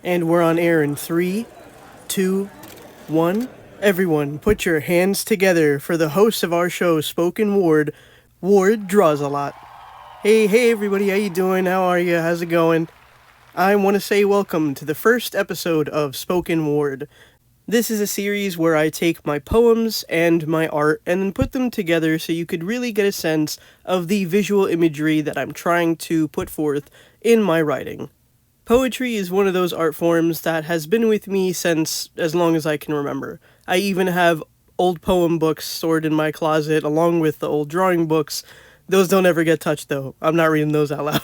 And we're on air in 3, 2, 1. Everyone, put your hands together for the host of our show, Spoken Ward. Ward draws a lot. Hey everybody, how you doing? How are you? How's it going? I want to say welcome to the first episode of Spoken Ward. This is a series where I take my poems and my art and then put them together so you could really get a sense of the visual imagery that I'm trying to put forth in my writing. Poetry is one of those art forms that has been with me since as long as I can remember. I even have old poem books stored in my closet along with the old drawing books. Those don't ever get touched though. I'm not reading those out loud.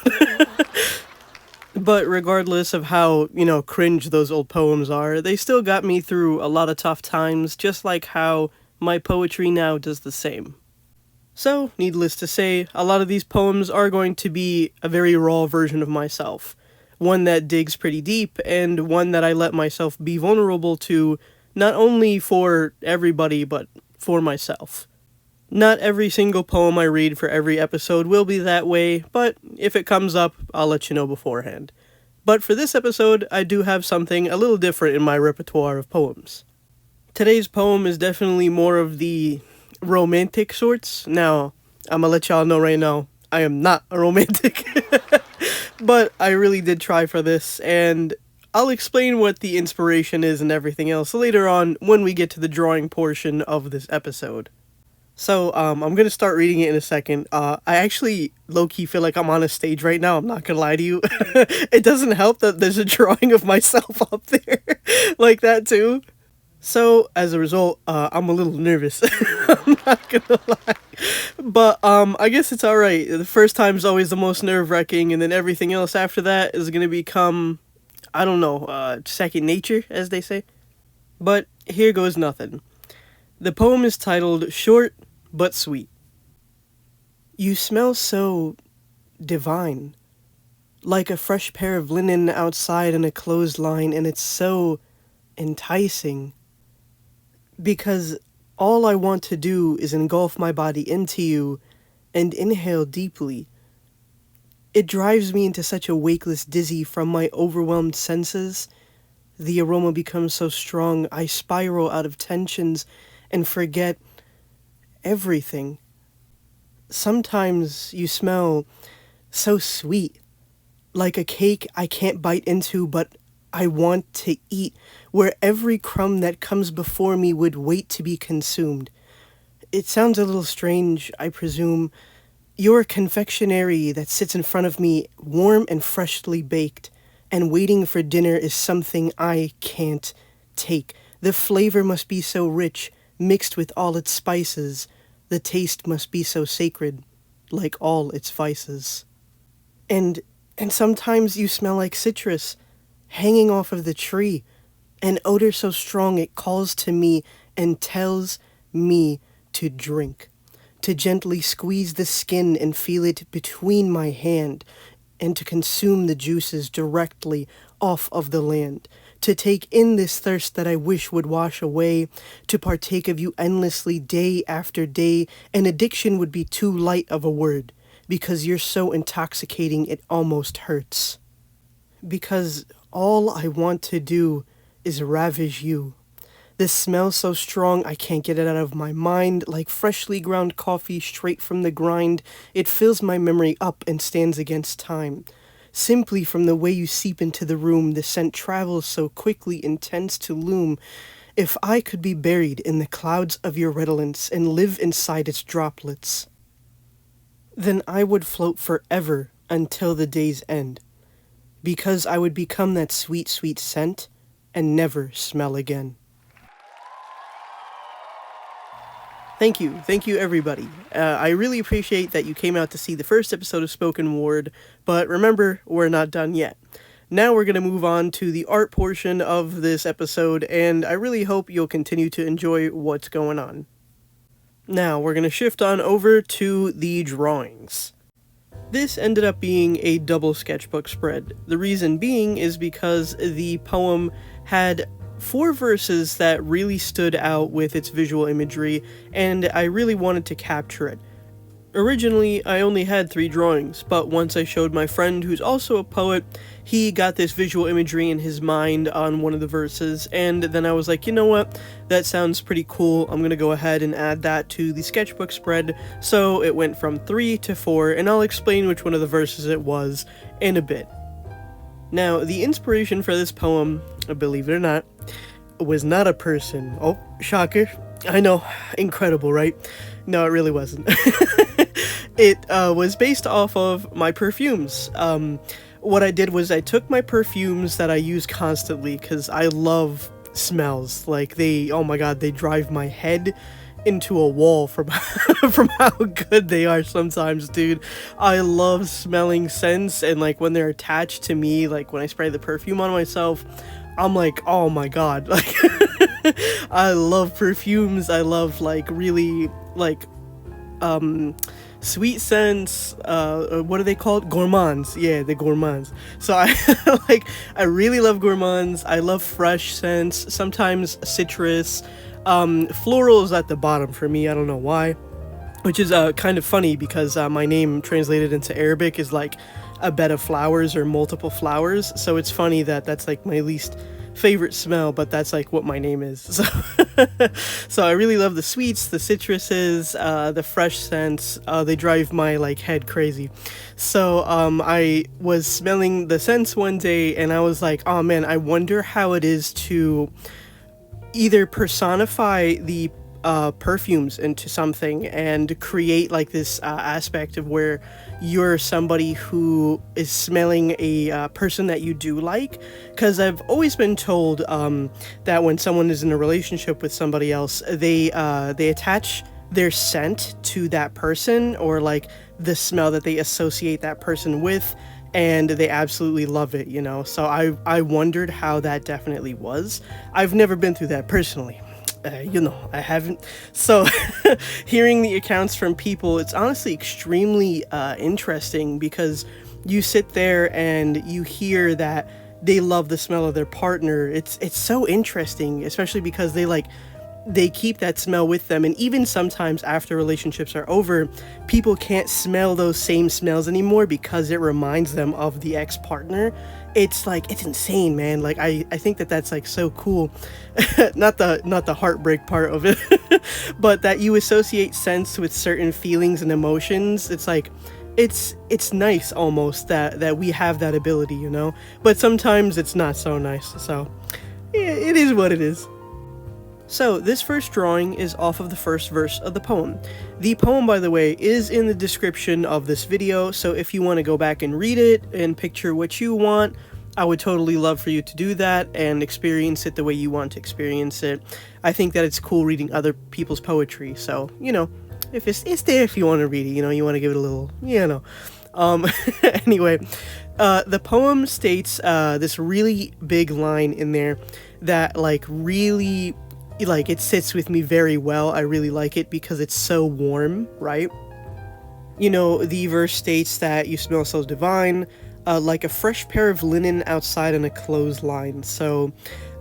But regardless of how, cringe those old poems are, they still got me through a lot of tough times, just like how my poetry now does the same. So, needless to say, a lot of these poems are going to be a very raw version of myself. One that digs pretty deep, and one that I let myself be vulnerable to, not only for everybody, but for myself. Not every single poem I read for every episode will be that way, but if it comes up, I'll let you know beforehand. But for this episode, I do have something a little different in my repertoire of poems. Today's poem is definitely more of the romantic sorts. Now, I'm gonna let y'all know right now, I am not a romantic. But I really did try for this, and I'll explain what the inspiration is and everything else later on when we get to the drawing portion of this episode. So, I'm going to start reading it in a second. I actually low-key feel like I'm on a stage right now, I'm not going to lie to you. It doesn't help that there's a drawing of myself up there, like that too. So, as a result, I'm a little nervous. I'm not going to lie. But, I guess it's alright. The first time's always the most nerve-wracking, and then everything else after that is going to become, second nature, as they say. But, here goes nothing. The poem is titled Short but Sweet. You smell so divine, like a fresh pair of linen outside in a clothesline, and it's so enticing. Because all I want to do is engulf my body into you and inhale deeply. It drives me into such a wakeless dizzy from my overwhelmed senses. The aroma becomes so strong, I spiral out of tensions and forget everything. Sometimes you smell so sweet, like a cake I can't bite into, but I want to eat, where every crumb that comes before me would wait to be consumed. It sounds a little strange, I presume. Your confectionery that sits in front of me, warm and freshly baked, and waiting for dinner is something I can't take. The flavor must be so rich, mixed with all its spices. The taste must be so sacred, like all its vices. And sometimes you smell like citrus, hanging off of the tree, an odor so strong it calls to me and tells me to drink, to gently squeeze the skin and feel it between my hand, and to consume the juices directly off of the land, to take in this thirst that I wish would wash away, to partake of you endlessly day after day. An addiction would be too light of a word, because you're so intoxicating it almost hurts. Because all I want to do is ravage you. This smell so strong I can't get it out of my mind, like freshly ground coffee straight from the grind. It fills my memory up and stands against time. Simply from the way you seep into the room, the scent travels so quickly, intends to loom. If I could be buried in the clouds of your redolence and live inside its droplets, then I would float forever until the day's end, because I would become that sweet, sweet scent and never smell again. Thank you everybody. I really appreciate that you came out to see the first episode of Spoken Word, but remember, we're not done yet. Now we're going to move on to the art portion of this episode, and I really hope you'll continue to enjoy what's going on. Now we're going to shift on over to the drawings. This ended up being a double sketchbook spread. The reason being is because the poem had 4 verses that really stood out with its visual imagery, and I really wanted to capture it. Originally, I only had 3 drawings, but once I showed my friend who's also a poet, he got this visual imagery in his mind on one of the verses, and then I was like, you know what, that sounds pretty cool, I'm gonna go ahead and add that to the sketchbook spread, so it went from 3 to 4, and I'll explain which one of the verses it was in a bit. Now, the inspiration for this poem, believe it or not, was not a person. Oh, shocker. I know, incredible, right? No, it really wasn't. It was based off of my perfumes. What I did was I took my perfumes that I use constantly because I love smells. Like oh my god, they drive my head into a wall from from how good they are sometimes, dude. I love smelling scents, and like when they're attached to me, like when I spray the perfume on myself, I'm like, oh my god, like I love perfumes. I love like really like sweet scents. What are they called? Gourmands. Yeah, the gourmands. So I I really love gourmands. I love fresh scents, sometimes citrus. Floral is at the bottom for me, I don't know why, which is kind of funny because my name translated into Arabic is like a bed of flowers or multiple flowers, so it's funny that that's like my least favorite smell, but that's like what my name is. So so I really love the sweets, the citruses, the fresh scents. They drive my like head crazy. So I was smelling the scents one day and I was like, oh man, I wonder how it is to either personify the perfumes into something and create like this aspect of where you're somebody who is smelling a person that you do like, because I've always been told that when someone is in a relationship with somebody else, they attach their scent to that person, or like the smell that they associate that person with, and they absolutely love it, you know. So I wondered how that definitely was. I've never been through that personally. You know, I haven't. So hearing the accounts from people, it's honestly extremely interesting, because you sit there and you hear that they love the smell of their partner. It's so interesting, especially because they keep that smell with them, and even sometimes after relationships are over, people can't smell those same smells anymore because it reminds them of the ex-partner. It's like, it's insane, man. Like I think that that's like so cool. not the heartbreak part of it, but that you associate scents with certain feelings and emotions. It's like it's nice almost that we have that ability, you know, but sometimes it's not so nice. So yeah, it is what it is. So this first drawing is off of the first verse of the poem. The poem, by the way, is in the description of this video, so if you want to go back and read it and picture what you want, I would totally love for you to do that and experience it the way you want to experience it. I think that it's cool reading other people's poetry, so, you know, if it's there if you want to read it, you know, you want to give it a little, you know. Anyway, the poem states this really big line in there that, like, really, like, it sits with me very well. I really like it because it's so warm, right? You know, the verse states that you smell so divine, like a fresh pair of linen outside on a clothesline. So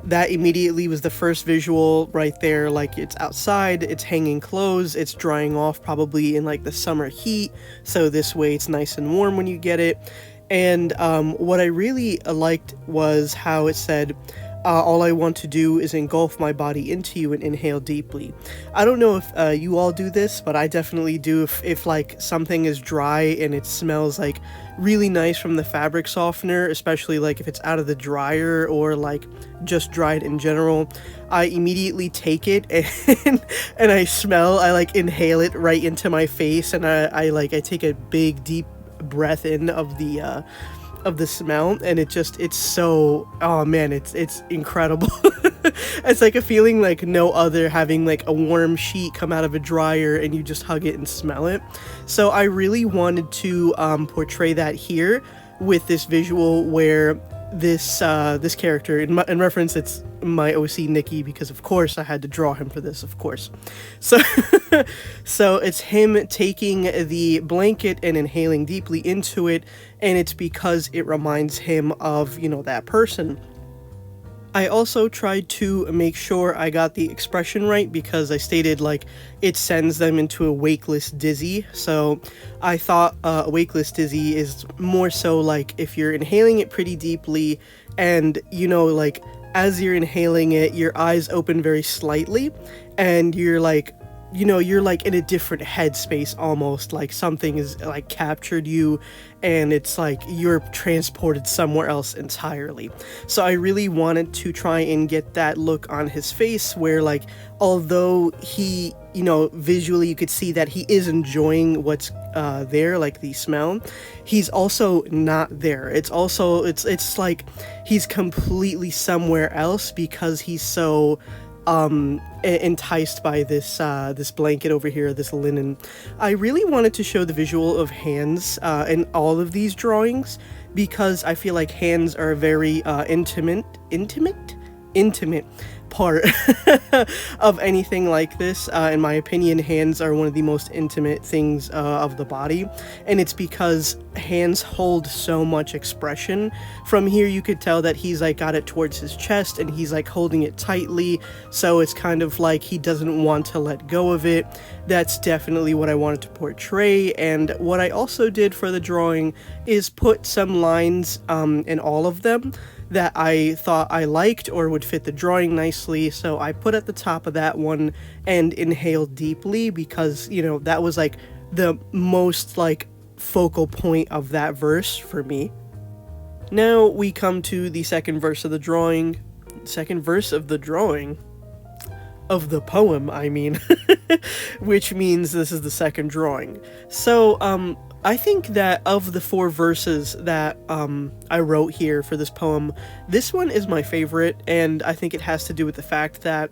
that immediately was the first visual right there. Like, it's outside, it's hanging clothes, it's drying off probably in like the summer heat, so this way it's nice and warm when you get it. And what I really liked was how it said, all I want to do is engulf my body into you and inhale deeply. I don't know if you all do this, but I definitely do. If like something is dry and it smells like really nice from the fabric softener, especially like if it's out of the dryer or like just dried in general, I immediately take it and I like inhale it right into my face, and I take a big deep breath in of the smell, and it's so, oh man, it's incredible. It's like a feeling like no other, having like a warm sheet come out of a dryer and you just hug it and smell it. So I really wanted to portray that here with this visual where this character, in reference, it's my OC Nikki, because of course I had to draw him for this, of course. So so it's him taking the blanket and inhaling deeply into it, and it's because it reminds him of, you know, that person. I also tried to make sure I got the expression right because I stated like it sends them into a wakeless dizzy. So I thought a wakeless dizzy is more so like if you're inhaling it pretty deeply and like as you're inhaling it, your eyes open very slightly and you're like you're like in a different headspace almost, like something is like captured you and it's like you're transported somewhere else entirely. So I really wanted to try and get that look on his face where like although he visually you could see that he is enjoying what's there, like the smell, he's also not there. It's like he's completely somewhere else because he's so enticed by this blanket over here, this linen. I really wanted to show the visual of hands in all of these drawings because I feel like hands are a very intimate part of anything like this. In my opinion, hands are one of the most intimate things of the body, and it's because hands hold so much expression. From here you could tell that he's like got it towards his chest and he's like holding it tightly, so it's kind of like he doesn't want to let go of it. That's definitely what I wanted to portray. And what I also did for the drawing is put some lines in all of them that I thought I liked or would fit the drawing nicely. So I put at the top of that one and inhale deeply because that was like the most like focal point of that verse for me. Now we come to the second verse of the drawing. Of the poem, I mean, which means this is the second drawing. So I think that of the 4 verses that I wrote here for this poem, this one is my favorite, and I think it has to do with the fact that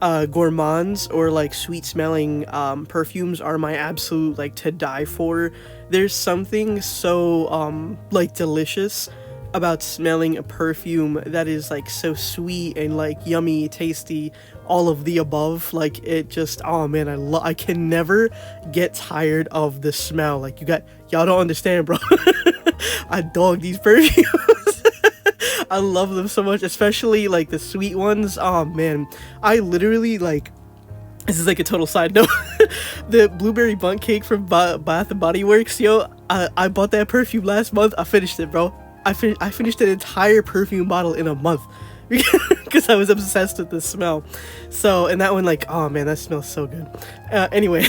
gourmands or like sweet smelling perfumes are my absolute like to die for. There's something so like delicious about smelling a perfume that is like so sweet and like yummy, tasty, all of the above. Like it just, oh man, I can never get tired of the smell. Like y'all don't understand, bro. I dog these perfumes. I love them so much, especially like the sweet ones. Oh man, I literally like, this is like a total side note. The blueberry bundt cake from Bath and Body Works, yo, I bought that perfume last month. I finished it, bro. I finished an entire perfume bottle in a month because I was obsessed with the smell. So, and that one, like, oh man, that smells so good. Anyway,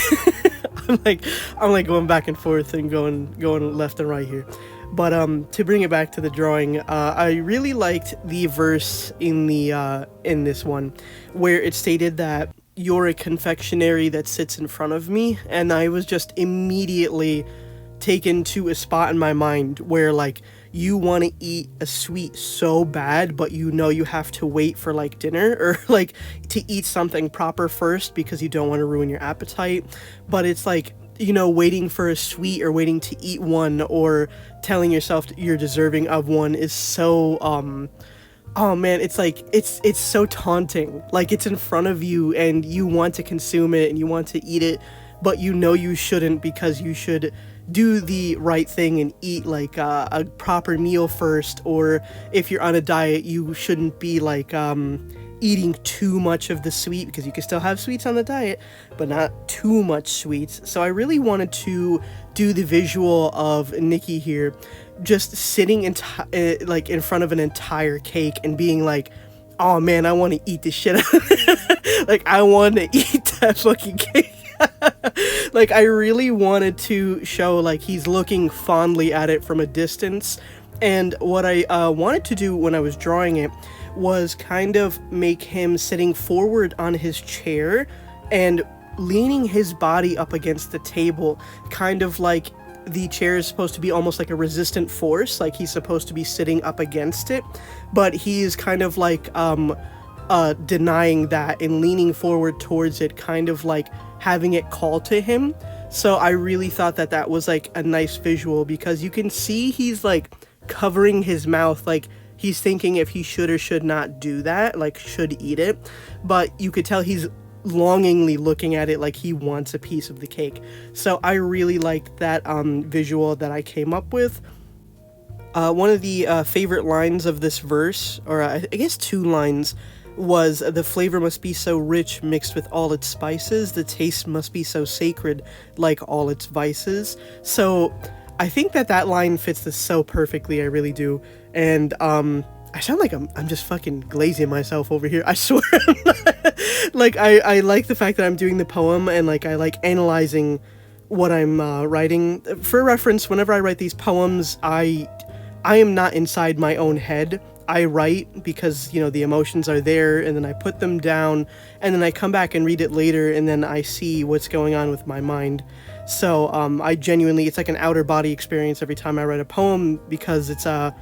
I'm like going back and forth and going left and right here. But to bring it back to the drawing, I really liked the verse in this one where it stated that you're a confectionery that sits in front of me, and I was just immediately taken to a spot in my mind where like you want to eat a sweet so bad, but you have to wait for like dinner or like to eat something proper first because you don't want to ruin your appetite. But it's like, waiting for a sweet or waiting to eat one or telling yourself you're deserving of one is so oh man, it's like it's so taunting. Like it's in front of you and you want to consume it and you want to eat it, but you shouldn't because you should do the right thing and eat like a proper meal first. Or if you're on a diet, you shouldn't be like eating too much of the sweet, because you can still have sweets on the diet, but not too much sweets. So I really wanted to do the visual of Nikki here just sitting like in front of an entire cake and being like, oh man, I want to eat this shit out of it. Like I want to eat that fucking cake. Like I really wanted to show like he's looking fondly at it from a distance. And what I wanted to do when I was drawing it was kind of make him sitting forward on his chair and leaning his body up against the table, kind of like the chair is supposed to be almost like a resistant force, like he's supposed to be sitting up against it, but he's kind of like denying that and leaning forward towards it, kind of like having it call to him. So I really thought that that was like a nice visual, because you can see he's like covering his mouth, like he's thinking if he should or should not do that, like should eat it, but you could tell he's longingly looking at it like he wants a piece of the cake. So I really liked that visual that I came up with. One of the favorite lines of this verse, or I guess two lines, was the flavor must be so rich mixed with all its spices, the taste must be so sacred like all its vices. So I think that line fits this so perfectly, I really do. And I sound like I'm just fucking glazing myself over here. I swear. Like I like the fact that I'm doing the poem, and like I like analyzing what I'm writing. For reference, whenever I write these poems, I am not inside my own head. I write because, you know, the emotions are there, and then I put them down, and then I come back and read it later, and then I see what's going on with my mind. So I genuinely, it's like an outer body experience every time I write a poem, because it's a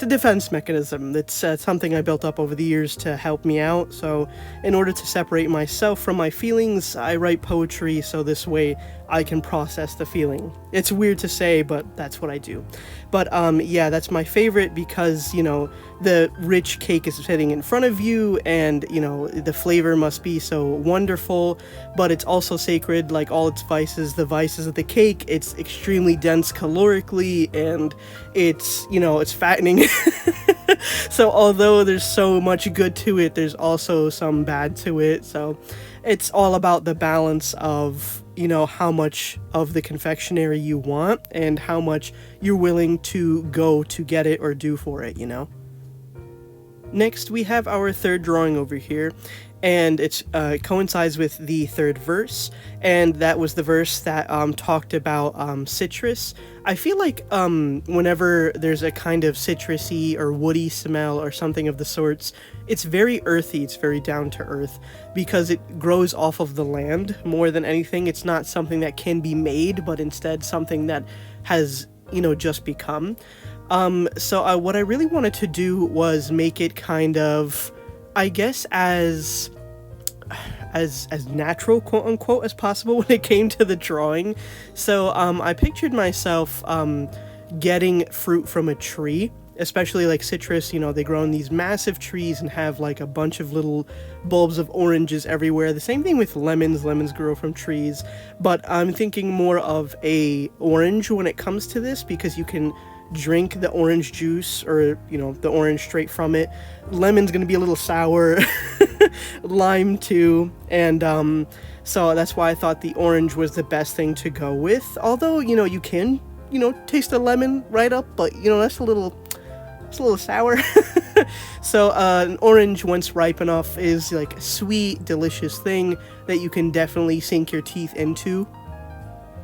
defense mechanism. It's something I built up over the years to help me out. So in order to separate myself from my feelings, I write poetry, so this way I can process the feeling. It's weird to say, but that's what I do. But yeah, that's my favorite because, you know, the rich cake is sitting in front of you, and, you know, the flavor must be so wonderful, but it's also sacred like all its vices. The vices of the cake, it's extremely dense calorically, and it's, you know, it's fattening. So although there's so much good to it, there's also some bad to it. So it's all about the balance of, you know, how much of the confectionery you want and how much you're willing to go to get it or do for it, you know. Next, we have our third drawing over here, and it coincides with the third verse, and that was the verse that talked about citrus. I feel like whenever there's a kind of citrusy or woody smell or something of the sorts, it's very earthy, it's very down to earth, because it grows off of the land more than anything. It's not something that can be made, but instead something that has, you know, just become. So what I really wanted to do was make it kind of, I guess, as natural, quote unquote, as possible when it came to the drawing. So I pictured myself getting fruit from a tree, especially like citrus. You know, they grow in these massive trees and have like a bunch of little bulbs of oranges everywhere. The same thing with lemons. Lemons grow from trees, but I'm thinking more of a orange when it comes to this, because you can drink the orange juice, or, you know, the orange straight from it. Lemon's gonna be a little sour. Lime too. And so that's why I thought the orange was the best thing to go with. Although, you know, you can, you know, taste the lemon right up, but, you know, it's a little sour. So an orange, once ripe enough, is like a sweet, delicious thing that you can definitely sink your teeth into.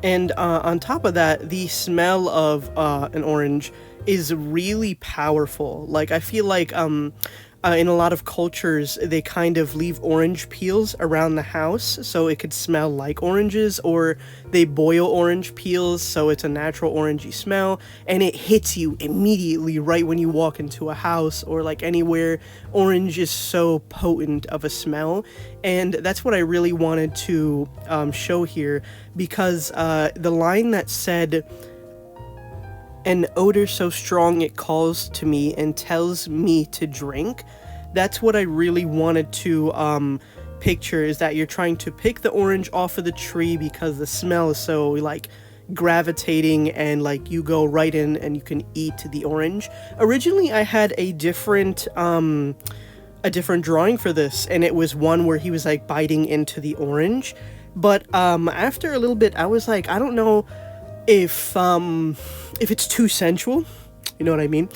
And on top of that, the smell of an orange is really powerful. Like, I feel like in a lot of cultures, they kind of leave orange peels around the house so it could smell like oranges, or they boil orange peels so it's a natural orangey smell, and it hits you immediately right when you walk into a house or like anywhere. Orange is so potent of a smell, and that's what I really wanted to show here, because the line that said, "An odor so strong it calls to me and tells me to drink," that's what I really wanted to picture, is that you're trying to pick the orange off of the tree because the smell is so like gravitating, and like you go right in and you can eat the orange. Originally I had a different drawing for this, and it was one where he was like biting into the orange, but after a little bit I was like, I don't know if it's too sensual, you know what I mean?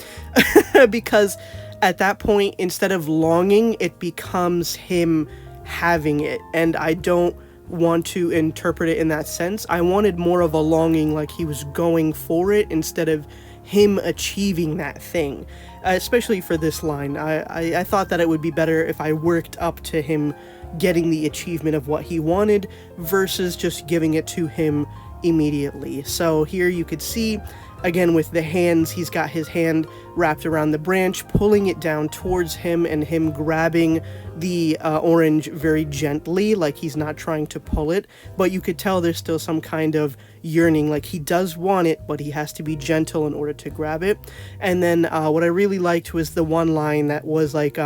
Because at that point, instead of longing, it becomes him having it, and I don't want to interpret it in that sense. I wanted more of a longing, like he was going for it instead of him achieving that thing. Especially for this line, I thought that it would be better if I worked up to him getting the achievement of what he wanted versus just giving it to him immediately. So here you could see, again, with the hands, he's got his hand wrapped around the branch, pulling it down towards him, and him grabbing the orange very gently, like he's not trying to pull it, but you could tell there's still some kind of yearning, like he does want it, but he has to be gentle in order to grab it. And then what I really liked was the one line that was like,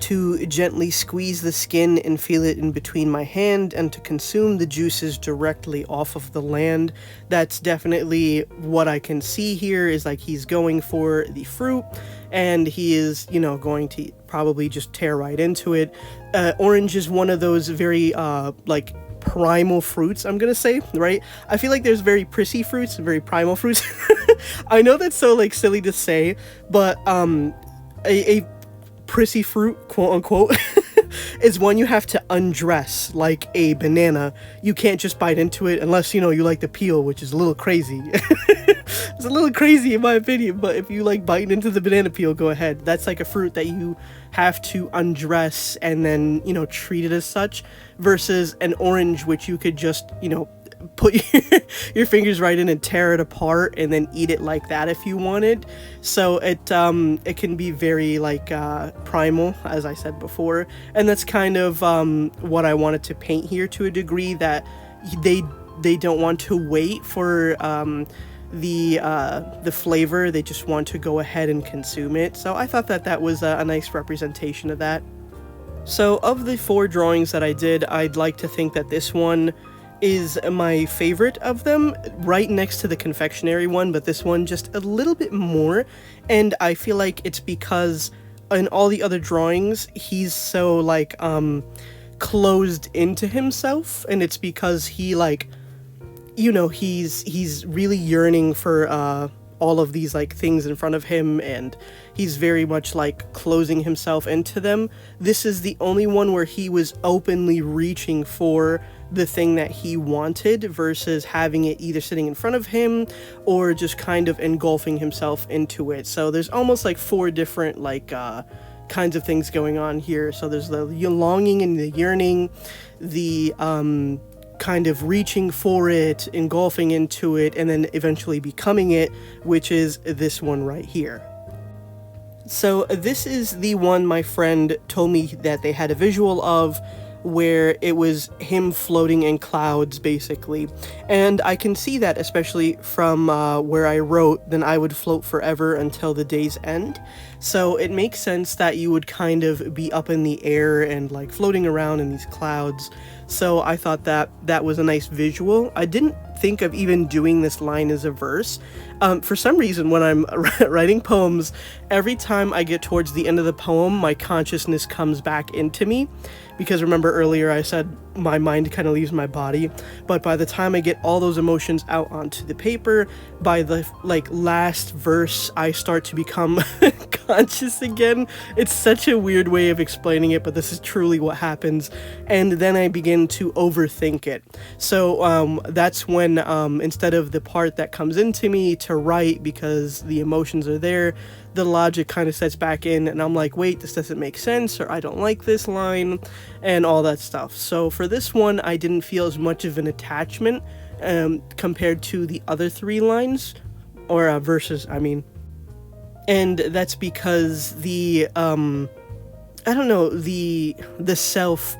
to gently squeeze the skin and feel it in between my hand and to consume the juices directly off of the land. That's definitely what I can see here, is like he's going for the fruit and he is, you know, going to probably just tear right into it. Orange is one of those very like primal fruits, I'm gonna say, right? I feel like there's very prissy fruits and very primal fruits. I know that's so like silly to say, but a prissy fruit, quote unquote, is one you have to undress like a banana. You can't just bite into it unless, you know, you like the peel, which is a little crazy. It's a little crazy in my opinion, but if you like biting into the banana peel, go ahead. That's like a fruit that you have to undress and then, you know, treat it as such, versus an orange, which you could just, you know, put your fingers right in and tear it apart and then eat it like that if you wanted. So it can be very like primal, as I said before, and that's kind of what I wanted to paint here to a degree, that they don't want to wait for the flavor. They just want to go ahead and consume it. So I thought that was a nice representation of that. So of the 4 drawings that I did, I'd like to think that this one is my favorite of them, right next to the confectionery one, but this one just a little bit more. And I feel like it's because in all the other drawings he's so like closed into himself, and it's because he, like, you know, he's really yearning for all of these like things in front of him, and he's very much like closing himself into them. This is the only one where he was openly reaching for the thing that he wanted, versus having it either sitting in front of him or just kind of engulfing himself into it. So there's almost like 4 different like kinds of things going on here. So there's the longing and the yearning, the kind of reaching for it, engulfing into it, and then eventually becoming it, which is this one right here. So this is the one my friend told me that they had a visual of, where it was him floating in clouds basically, and I can see that, especially from where I wrote, "Then I would float forever until the day's end." So it makes sense that you would kind of be up in the air and like floating around in these clouds. So I thought that was a nice visual. I didn't think of even doing this line as a verse. For some reason, when I'm writing poems, every time I get towards the end of the poem, my consciousness comes back into me. Because remember earlier I said my mind kind of leaves my body, but by the time I get all those emotions out onto the paper, by the like last verse, I start to become conscious again. It's such a weird way of explaining it, but this is truly what happens. And then I begin to overthink it. So that's when instead of the part that comes into me to write, because the emotions are there, the logic kind of sets back in, and I'm like, wait, this doesn't make sense, or I don't like this line, and all that stuff. So for this one, I didn't feel as much of an attachment compared to the other 3 lines, or verses, I mean. And that's because the I don't know, the self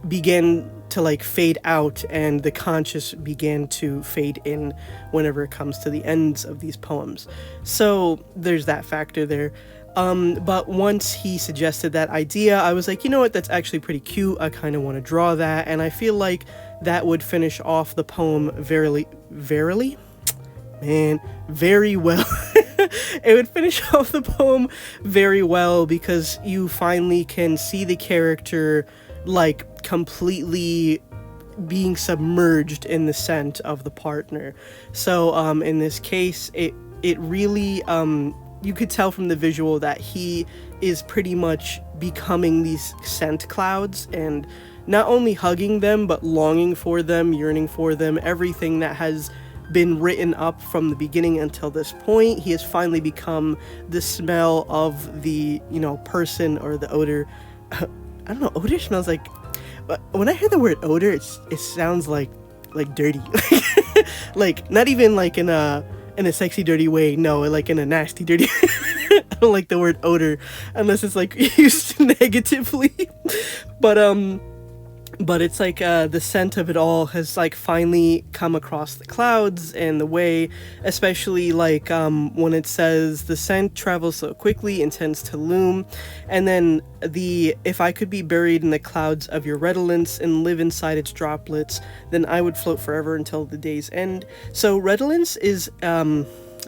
began to like fade out, and the conscious began to fade in whenever it comes to the ends of these poems. So there's that factor there. But once he suggested that idea, I was like, you know what, that's actually pretty cute. I kind of want to draw that, and I feel like that would finish off the poem very well. It would finish off the poem very well, because you finally can see the character like completely being submerged in the scent of the partner. So in this case, it really you could tell from the visual that he is pretty much becoming these scent clouds, and not only hugging them, but longing for them, yearning for them, everything that has been written up from the beginning until this point. He has finally become the smell of the, you know, person, or the odor. I don't know, odor smells like, when I hear the word odor, it sounds like dirty. Like not even like in a sexy dirty way, no, like in a nasty dirty. I don't like the word odor unless it's like used negatively. But but it's like the scent of it all has like finally come across the clouds and the way, especially like when it says the scent travels so quickly and tends to loom, and then the if I could be buried in the clouds of your redolence and live inside its droplets, then I would float forever until the day's end. So redolence is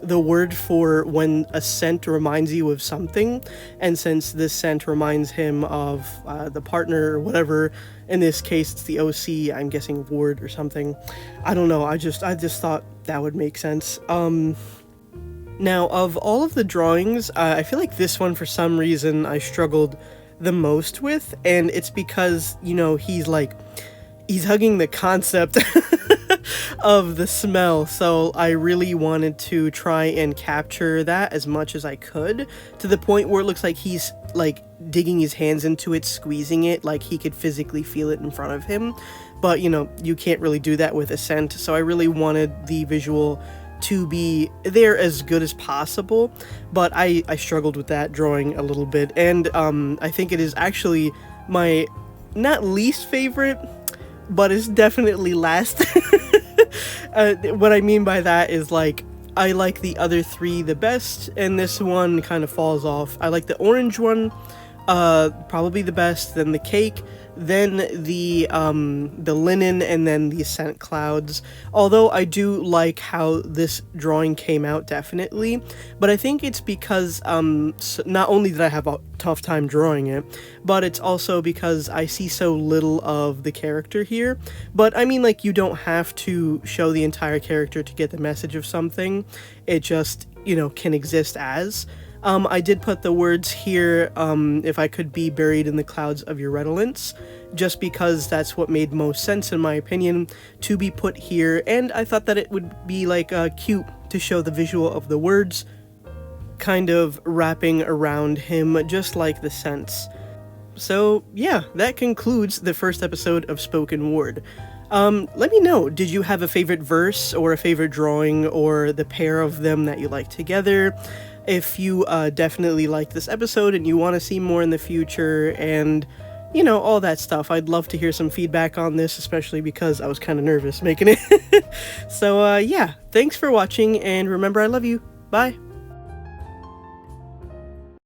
the word for when a scent reminds you of something, and since this scent reminds him of the partner or whatever, in this case it's the OC, I'm guessing Ward or something. I don't know, I just thought that would make sense. Now, of all of the drawings, I feel like this one for some reason I struggled the most with, and it's because, you know, he's hugging the concept of the smell, so I really wanted to try and capture that as much as I could, to the point where it looks like he's like digging his hands into it, squeezing it, like he could physically feel it in front of him. But you know, you can't really do that with a scent, so I really wanted the visual to be there as good as possible, but I struggled with that drawing a little bit, and I think it is actually my not least favorite, but it's definitely last. What I mean by that is, like, I like the other three the best, and this one kind of falls off. I like the orange one probably the best, then the cake, then the linen, and then the scent clouds. Although I do like how this drawing came out, definitely, but I think it's because not only did I have a tough time drawing it, but it's also because I see so little of the character here. But I mean, like, you don't have to show the entire character to get the message of something. It just, you know, can exist as. I did put the words here, if I could be buried in the clouds of your redolence, just because that's what made most sense in my opinion to be put here, and I thought that it would be like cute to show the visual of the words kind of wrapping around him, just like the scents. So yeah, that concludes the first episode of Spoken Word. Let me know, did you have a favorite verse or a favorite drawing or the pair of them that you like together? If you definitely liked this episode and you want to see more in the future and, you know, all that stuff, I'd love to hear some feedback on this, especially because I was kind of nervous making it. So yeah, thanks for watching, and remember, I love you. Bye.